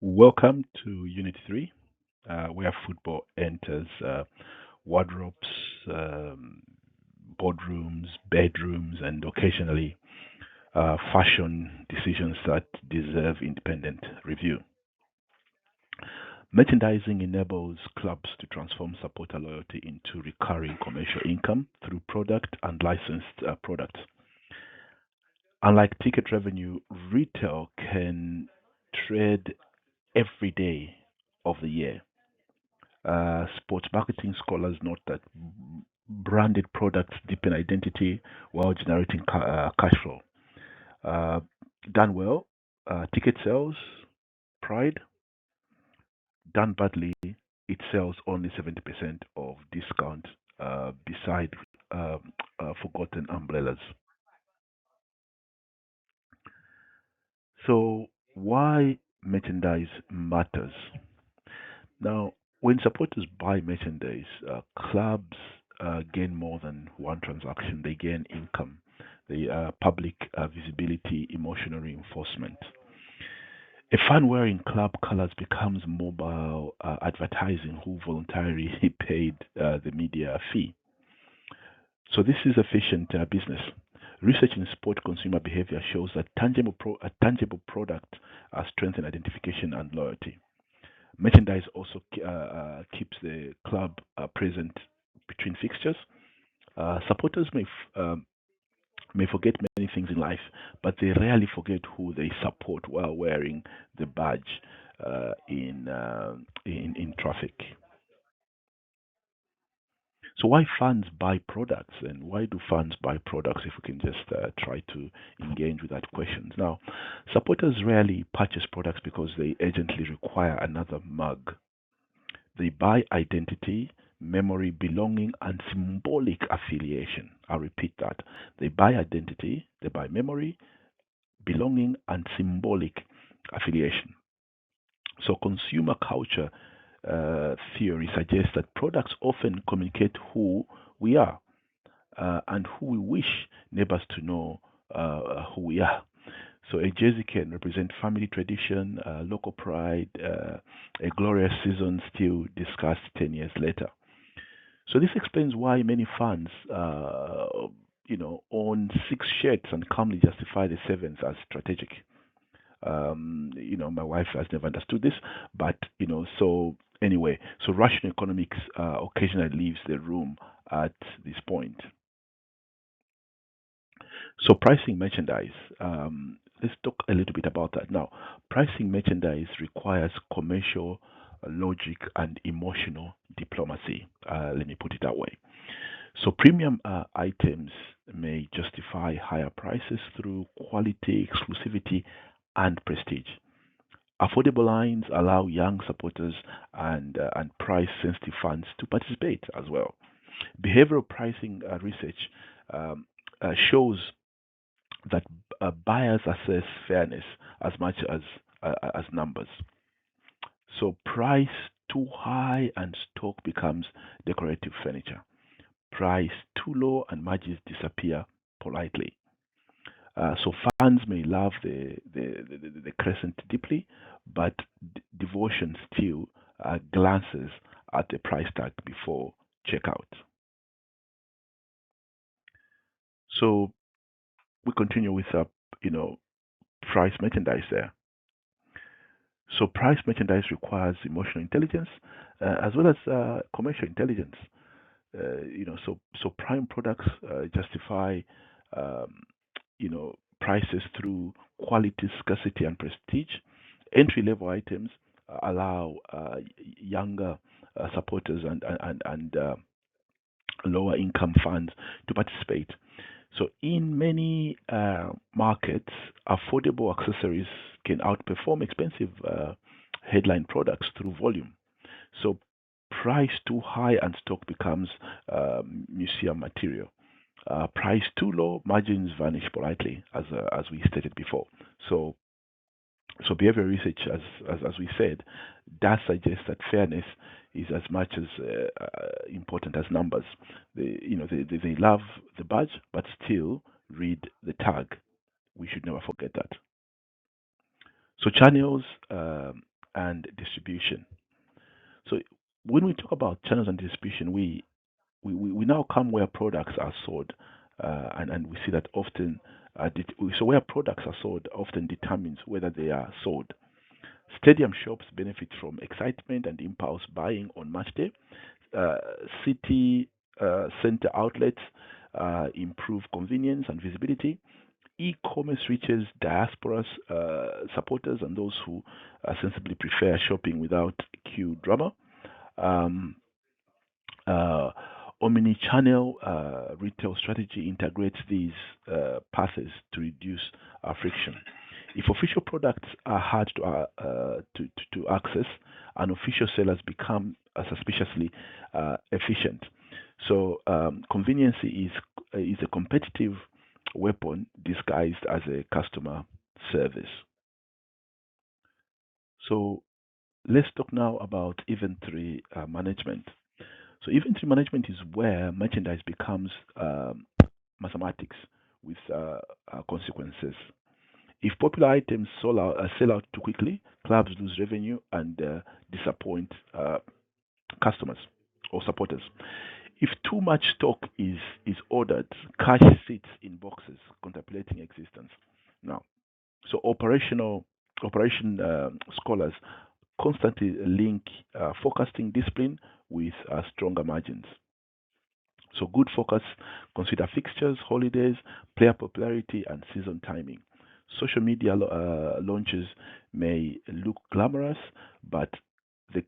Welcome to Unit 3, where football enters wardrobes, um, boardrooms, bedrooms, and occasionally fashion decisions that deserve independent review. Merchandising enables clubs to transform supporter loyalty into recurring commercial income through product and licensed products. Unlike ticket revenue, retail can trade every day of the year. Sports marketing scholars note that branded products deepen identity while generating cash flow. Uh, Done well, ticket sales, pride. Done badly, it sells only 70% of discount beside forgotten umbrellas. So, why merchandise matters? Now, when supporters buy merchandise, clubs gain more than one transaction. They gain income, the public visibility, emotional reinforcement. A fan wearing club colors becomes mobile advertising who voluntarily paid the media fee. So this is efficient business. Research in sport consumer behavior shows that a tangible product strengthens identification and loyalty. Merchandise also keeps the club present between fixtures. Supporters may forget many things in life, but they rarely forget who they support while wearing the badge in traffic. So why fans buy products, and why do fans buy products? If we can just try to engage with that question. Now, supporters rarely purchase products because they urgently require another mug. They buy identity, memory, belonging, and symbolic affiliation. I'll repeat that. They buy identity, they buy memory, belonging, and symbolic affiliation. So, consumer culture theory suggests that products often communicate who we are and who we wish neighbors to know who we are. So a jersey can represent family tradition, local pride, a glorious season still discussed 10 years later. So this explains why many fans, own six shirts and calmly justify the seventh as strategic. My wife has never understood this, but so anyway, so rational economics occasionally leaves the room at this point. So pricing merchandise. Let's talk a little bit about that now. Pricing merchandise requires commercial logic and emotional diplomacy. Let me put it that way. So premium items may justify higher prices through quality, exclusivity, and prestige. Affordable lines allow young supporters and price-sensitive fans to participate as well. Behavioral pricing research shows that buyers assess fairness as much as numbers. So price too high and stock becomes decorative furniture. Price too low and margins disappear politely. So fans may love the crescent deeply, but devotion still glances at the price tag before checkout. So we continue with you know price merchandise there. So price merchandise requires emotional intelligence as well as commercial intelligence. So prime products justify um, prices through quality, scarcity, and prestige. Entry level items allow younger supporters and lower income funds to participate. So, in many markets, affordable accessories can outperform expensive headline products through volume. So, price too high and stock becomes museum material. Price too low, margins vanish politely, as we stated before. So, so behavior research, as we said, does suggest that fairness is as much as important as numbers. They love the badge, but still read the tag. We should never forget that. So channels and distribution. So when we talk about channels and distribution, we now come where products are sold, and we see that often. So where products are sold often determines whether they are sold. Stadium shops benefit from excitement and impulse buying on match day. Uh, City center outlets improve convenience and visibility. E-commerce reaches diasporas, supporters, and those who sensibly prefer shopping without queue drama. Um, uh, Omni-channel retail strategy integrates these paths to reduce friction. If official products are hard to access, unofficial sellers become suspiciously efficient. So convenience is a competitive weapon disguised as a customer service. So let's talk now about inventory management. So inventory management is where merchandise becomes mathematics with consequences. If popular items sell out too quickly, clubs lose revenue and disappoint customers or supporters. If too much stock is ordered, cash sits in boxes contemplating existence. Now, so operation scholars constantly link forecasting discipline with stronger margins. So good focus consider fixtures, holidays, player popularity, and season timing. Social media launches may look glamorous, but the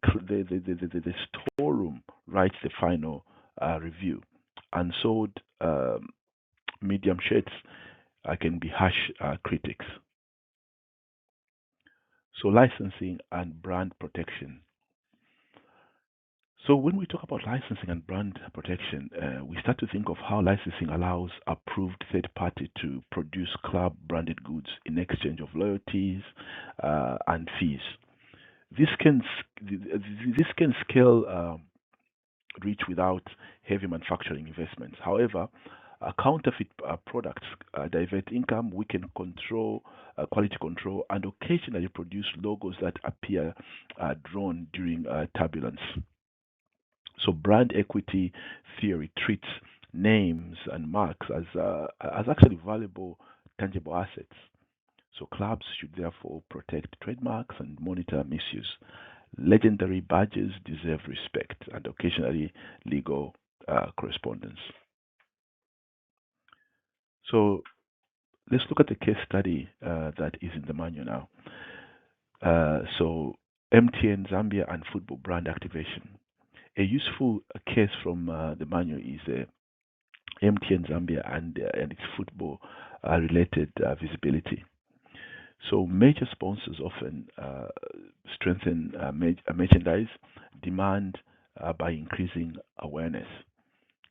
storeroom writes the final review. Unsold medium shirts can be harsh critics. So licensing and brand protection. So when we talk about licensing and brand protection, we start to think of how licensing allows approved third party to produce club branded goods in exchange of loyalties and fees. This can this can scale reach without heavy manufacturing investments. However, counterfeit products divert income, weaken control, quality control, and occasionally produce logos that appear drawn during turbulence. So brand equity theory treats names and marks as actually valuable tangible assets. So clubs should therefore protect trademarks and monitor misuse. Legendary badges deserve respect and occasionally legal correspondence. So let's look at the case study that is in the manual now. So MTN Zambia and football brand activation. A useful case from the manual is MTN Zambia and its football related visibility. So major sponsors often strengthen merchandise demand by increasing awareness,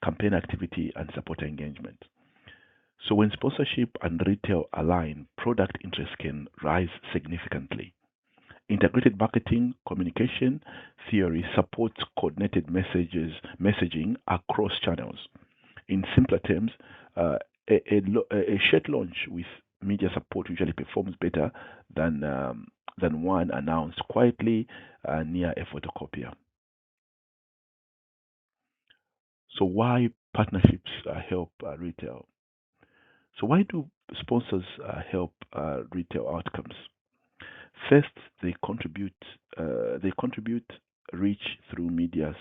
campaign activity, and supporter engagement. So when sponsorship and retail align, product interest can rise significantly. Integrated marketing communication theory supports coordinated messaging across channels. In simpler terms, uh, a shirt launch with media support usually performs better than one announced quietly near a photocopier. So why partnerships help retail? So why do sponsors help retail outcomes? First, they contribute reach through media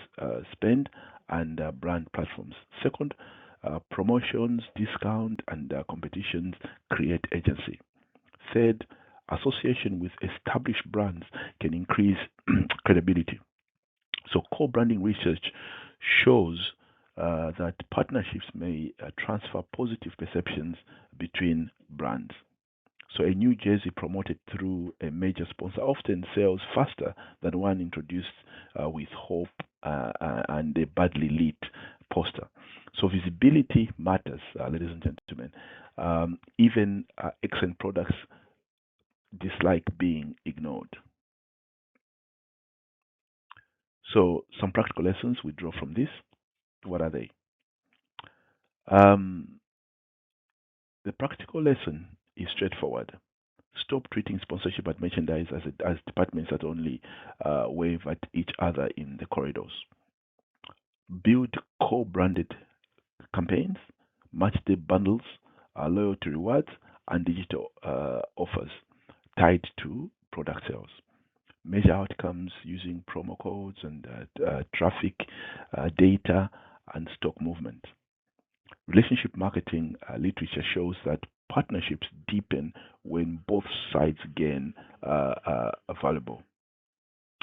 spend and brand platforms. Second, promotions, discount, and competitions create agency. Third, association with established brands can increase credibility. So, core branding research shows that partnerships may transfer positive perceptions between brands. So a new jersey promoted through a major sponsor often sells faster than one introduced with hope and a badly lit poster. So visibility matters, ladies and gentlemen. Even excellent products dislike being ignored. So some practical lessons we draw from this. What are they? Um, the practical lesson is straightforward. Stop treating sponsorship and merchandise as departments that only wave at each other in the corridors. Build co-branded campaigns, match-day bundles, loyalty rewards, and digital offers tied to product sales. Measure outcomes using promo codes and traffic data and stock movement. Relationship marketing literature shows that partnerships deepen when both sides gain valuable,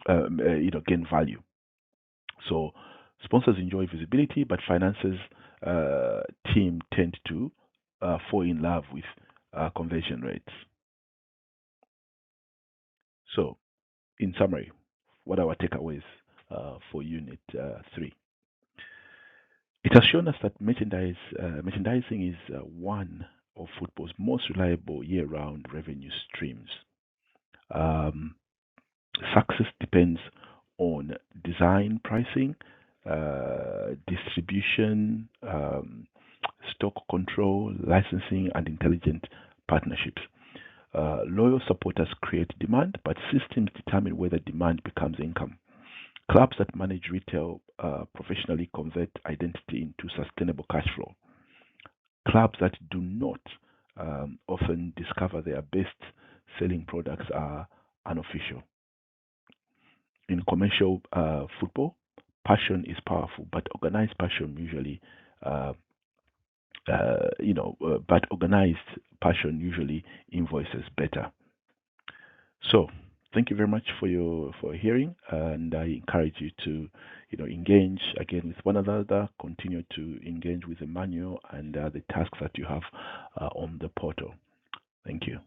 gain value. So sponsors enjoy visibility, but finances team tend to fall in love with conversion rates. So, in summary, what are our takeaways for Unit 3? It has shown us that merchandising is one of football's most reliable year-round revenue streams. Um, Success depends on design, pricing, distribution, stock control, licensing, and intelligent partnerships. Loyal supporters create demand, but systems determine whether demand becomes income. Clubs that manage retail professionally convert identity into sustainable cash flow. Clubs that do not often discover their best selling products are unofficial. In commercial football, passion is powerful, but organized passion usually, uh, but organized passion usually invoices better. So, thank you very much for hearing, and I encourage you to, engage again with one another. Continue to engage with the manual and the tasks that you have on the portal. Thank you.